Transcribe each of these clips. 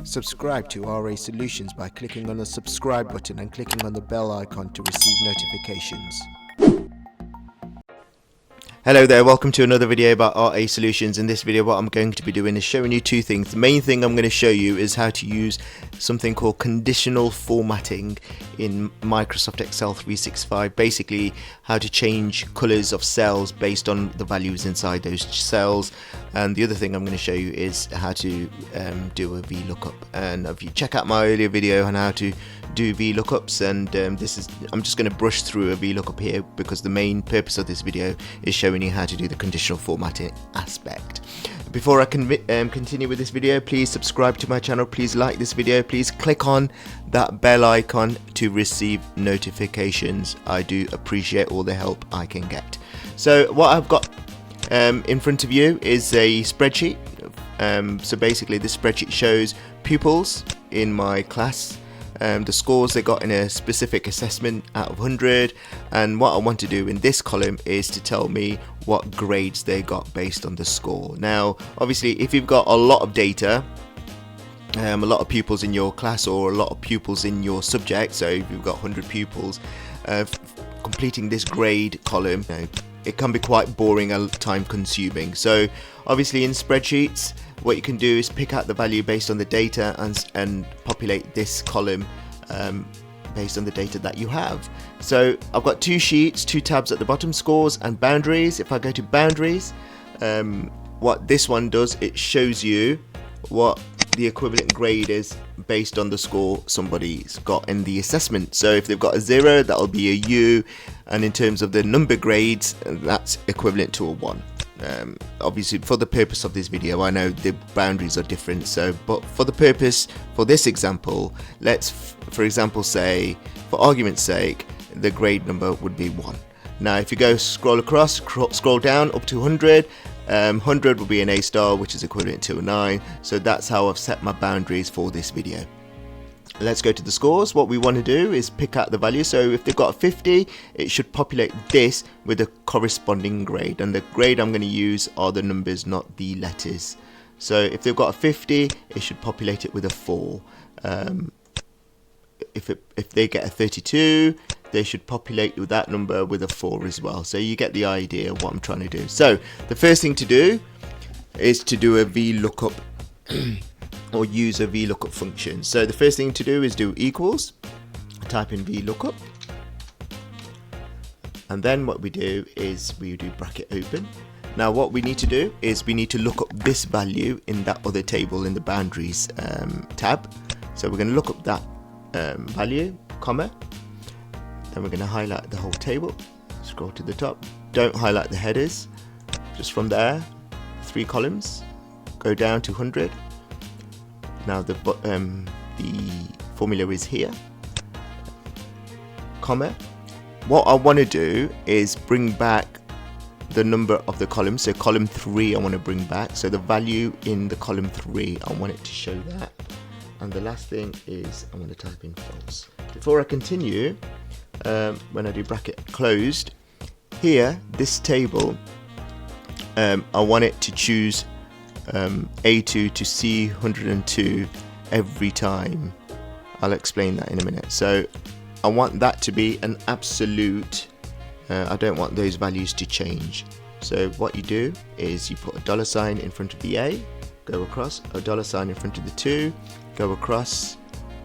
Subscribe to RA Solutions by clicking on the subscribe button and clicking on the bell icon to receive notifications. Hello there, welcome to another video about RA Solutions. In this video what I'm going to be doing is showing you two things. The main thing I'm going to show you is how to use something called conditional formatting in Microsoft Excel 365. Basically how to change colors of cells based on the values inside those cells. And the other thing I'm going to show you is how to do a VLOOKUP. And if you check out my earlier video on how to do VLOOKUPs, and I'm just going to brush through a VLOOKUP here because the main purpose of this video is showing you how to do the conditional formatting aspect. Before I continue with this video, please subscribe to my channel, please like this video, please click on that bell icon to receive notifications. I do appreciate all the help I can get. So what I've got in front of you is a spreadsheet. So basically this spreadsheet shows pupils in my class, the scores they got in a specific assessment out of 100, and what I want to do in this column is to tell me what grades they got based on the score. Now obviously if you've got a lot of data, a lot of pupils in your class or a lot of pupils in your subject, so if you've got 100 pupils, completing this grade column, it can be quite boring and time consuming. So obviously in spreadsheets what you can do is pick out the value based on the data and populate this column based on the data that you have. So I've got two sheets, two tabs at the bottom, scores and boundaries. If I go to boundaries, what this one does, it shows you what the equivalent grade is based on the score somebody's got in the assessment. So if they've got a 0, that'll be a U, and in terms of the number grades, that's equivalent to a 1. Obviously for the purpose of this video I know the boundaries are different, but for the purpose for this example, let's for example say, for argument's sake, the grade number would be 1. Now if you scroll across, scroll down up to 100, 100 will be an A star, which is equivalent to a 9. So that's how I've set my boundaries for this video. Let's go to the scores. What we want to do is pick out the value. So if they've got a 50, it should populate this with a corresponding grade, and the grade I'm going to use are the numbers, not the letters. So if they've got a 50, it should populate it with a 4. If they get a 32, they should populate with that number with a 4 as well. So you get the idea of what I'm trying to do. So the first thing to do is to do a VLOOKUP or use a VLOOKUP function. So the first thing to do is do equals, type in VLOOKUP, and then what we do is we do bracket open. Now what we need to do is we need to look up this value in that other table in the boundaries tab. So we're going to look up that value, comma, then we're going to highlight the whole table, scroll to the top, don't highlight the headers, just from there, 3 columns, go down to 100. Now the formula is here, comma. What I want to do is bring back the number of the column. So column 3 I want to bring back. So the value in the column 3, I want it to show that. And the last thing is I want to type in false. Before I continue, when I do bracket closed, here, this table, I want it to choose A2 to C102 every time. I'll explain that in a minute. So I want that to be an absolute. I don't want those values to change. So what you do is you put a $sign in front of the A, go across, a $sign in front of the 2, go across,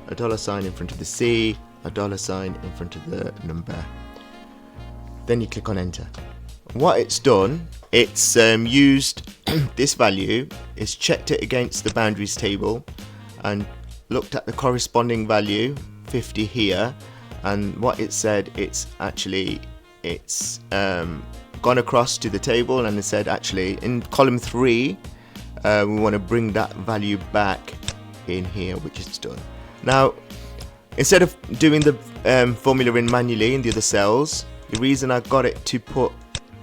a $sign in front of the C, a $sign in front of the number. Then you click on enter. What it's done, it's used this value, it's checked it against the boundaries table and looked at the corresponding value 50 here, and what it said, it's gone across to the table and it said actually in column 3 we want to bring that value back in here, which it's done. Now instead of doing the formula in manually in the other cells, the reason I got it to put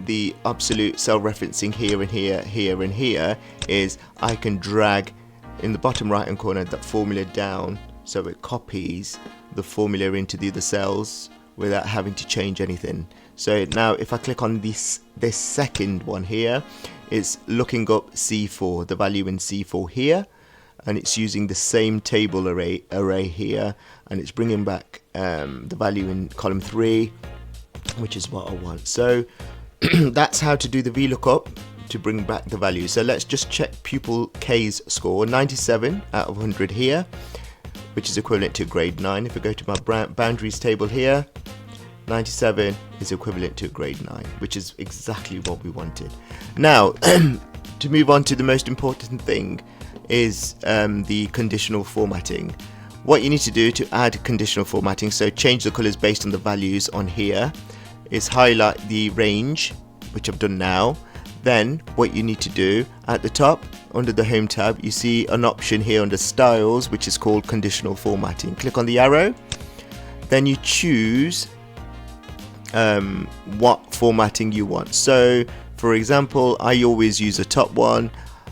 the absolute cell referencing here and here, here and here, is I can drag in the bottom right hand corner that formula down so it copies the formula into the other cells without having to change anything. So now if I click on this second one here, it's looking up C4, the value in C4 here, and it's using the same table array here, and it's bringing back the value in column 3, which is what I want. So that's how to do the VLOOKUP to bring back the value. So let's just check pupil K's score, 97 out of 100 here, which is equivalent to grade 9. If I go to my boundaries table here, 97 is equivalent to grade 9, which is exactly what we wanted. Now, to move on to the most important thing is the conditional formatting. What you need to do to add conditional formatting, so change the colors based on the values on here, is highlight the range, which I've done now. Then what you need to do at the top under the home tab, you see an option here under styles, which is called conditional formatting. Click on the arrow, then you choose what formatting you want. So for example, I always use the top one,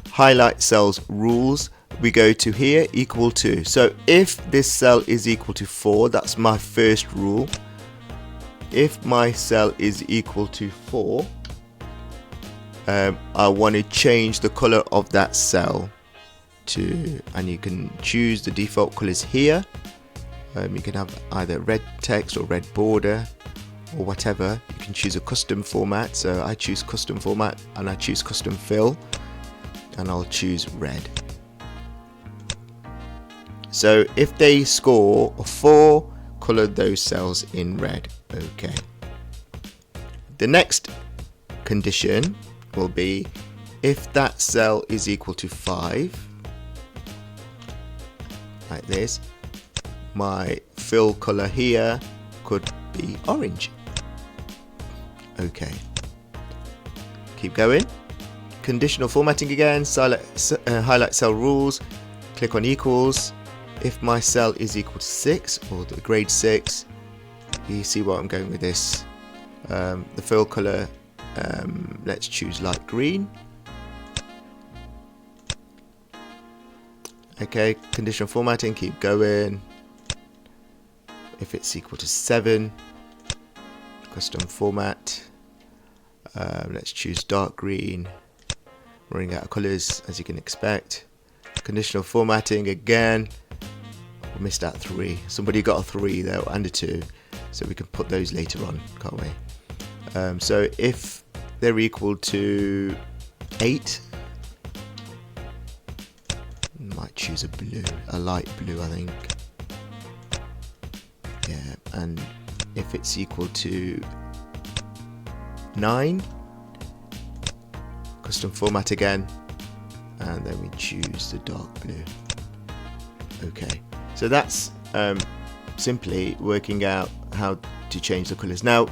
highlight cells rules. We go to here, equal to. So if this cell is equal to 4, that's my first rule. If my cell is equal to 4, I want to change the color of that cell to, and you can choose the default colors here. You can have either red text or red border or whatever. You can choose a custom format, so I choose custom format and I choose custom fill, and I'll choose red. So if they score a 4, color those cells in red. Okay. The next condition will be if that cell is equal to 5, like this, my fill color here could be orange. Okay, keep going. Conditional formatting again, highlight cell rules, click on equals. If my cell is equal to 6 or the grade 6, you see where I'm going with this. The fill color, let's choose light green. Okay, conditional formatting, keep going. If it's equal to 7, custom format, let's choose dark green. Running out of colors, as you can expect. Conditional formatting again. I missed out 3. Somebody got a 3 though and a 2, so we can put those later on, can't we? So if they're equal to 8, might choose a blue, a light blue, I think. Yeah, and if it's equal to 9, custom format again, and then we choose the dark blue. Okay, so that's simply working out how to change the colors. Now,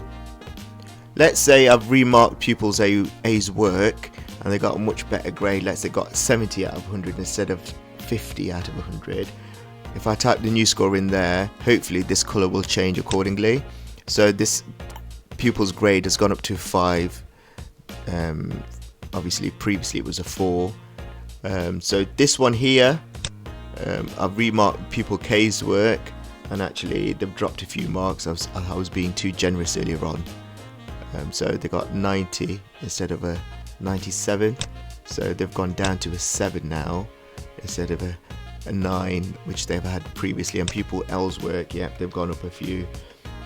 let's say I've remarked pupils A's work and they got a much better grade. Let's say they got 70 out of 100 instead of 50 out of 100. If I type the new score in there, hopefully this color will change accordingly. So this pupil's grade has gone up to 5. Obviously previously it was a 4. So this one here, I've remarked pupil K's work, and actually they've dropped a few marks. I was being too generous earlier on. So they got 90 instead of a 97. So they've gone down to a 7 now instead of a 9, which they've had previously. And pupil L's work, yeah, they've gone up a few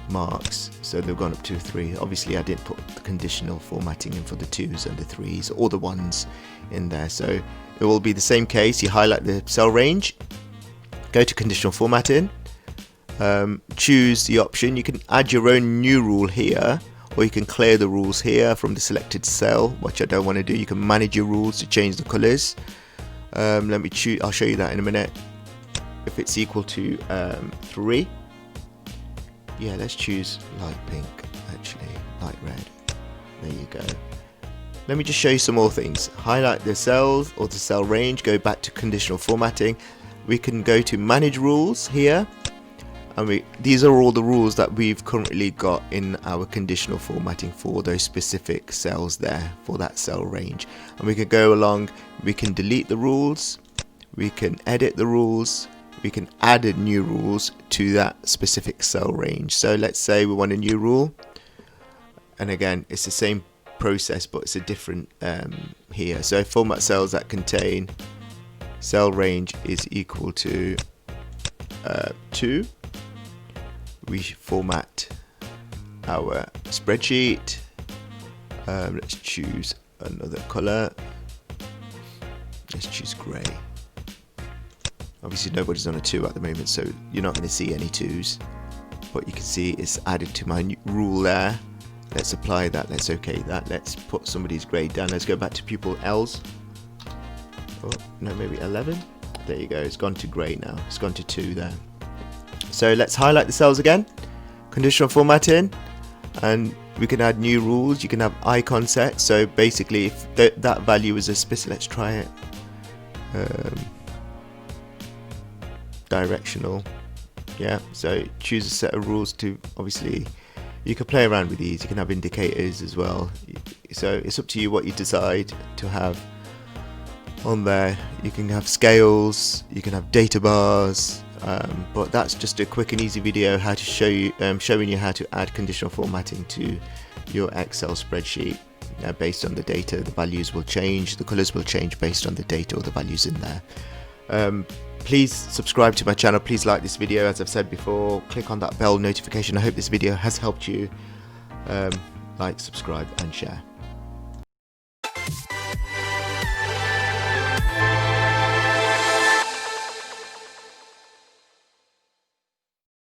marks, so they've gone up to 3. Obviously I didn't put the conditional formatting in for the 2s and the 3s or the 1s in there. So it will be the same case. You highlight the cell range, go to conditional formatting, choose the option. You can add your own new rule here, or you can clear the rules here from the selected cell, which I don't want to do. You can manage your rules to change the colors. Let me choose, I'll show you that in a minute. If it's equal to 3, yeah, let's choose light pink, actually, light red. There you go. Let me just show you some more things. Highlight the cells or the cell range, go back to conditional formatting. We can go to manage rules here, and these are all the rules that we've currently got in our conditional formatting for those specific cells there, for that cell range. And we can go along, we can delete the rules, we can edit the rules, we can add new rules to that specific cell range. So let's say we want a new rule, and again it's the same process but it's a different here. So format cells that contain cell range is equal to 2. We format our spreadsheet. Let's choose another color. Let's choose grey. Obviously nobody's on a 2 at the moment, so you're not going to see any 2s, but you can see it's added to my rule there. Let's apply that, let's OK that, let's put somebody's grade down. Let's go back to pupil L's. Oh no, maybe 11. There you go, it's gone to grey now, it's gone to 2 there. So let's highlight the cells again, conditional formatting, and we can add new rules. You can have icon set, so basically if that value is a specific, let's try it, directional, yeah, so choose a set of rules to, obviously you can play around with these, you can have indicators as well, so it's up to you what you decide to have on there. You can have scales, you can have data bars, but that's just a quick and easy video how to show you showing you how to add conditional formatting to your Excel spreadsheet. Based on the data, the values will change, the colors will change based on the data or the values in there. Please subscribe to my channel, please like this video, as I've said before, click on that bell notification. I hope this video has helped you. Like, subscribe and share.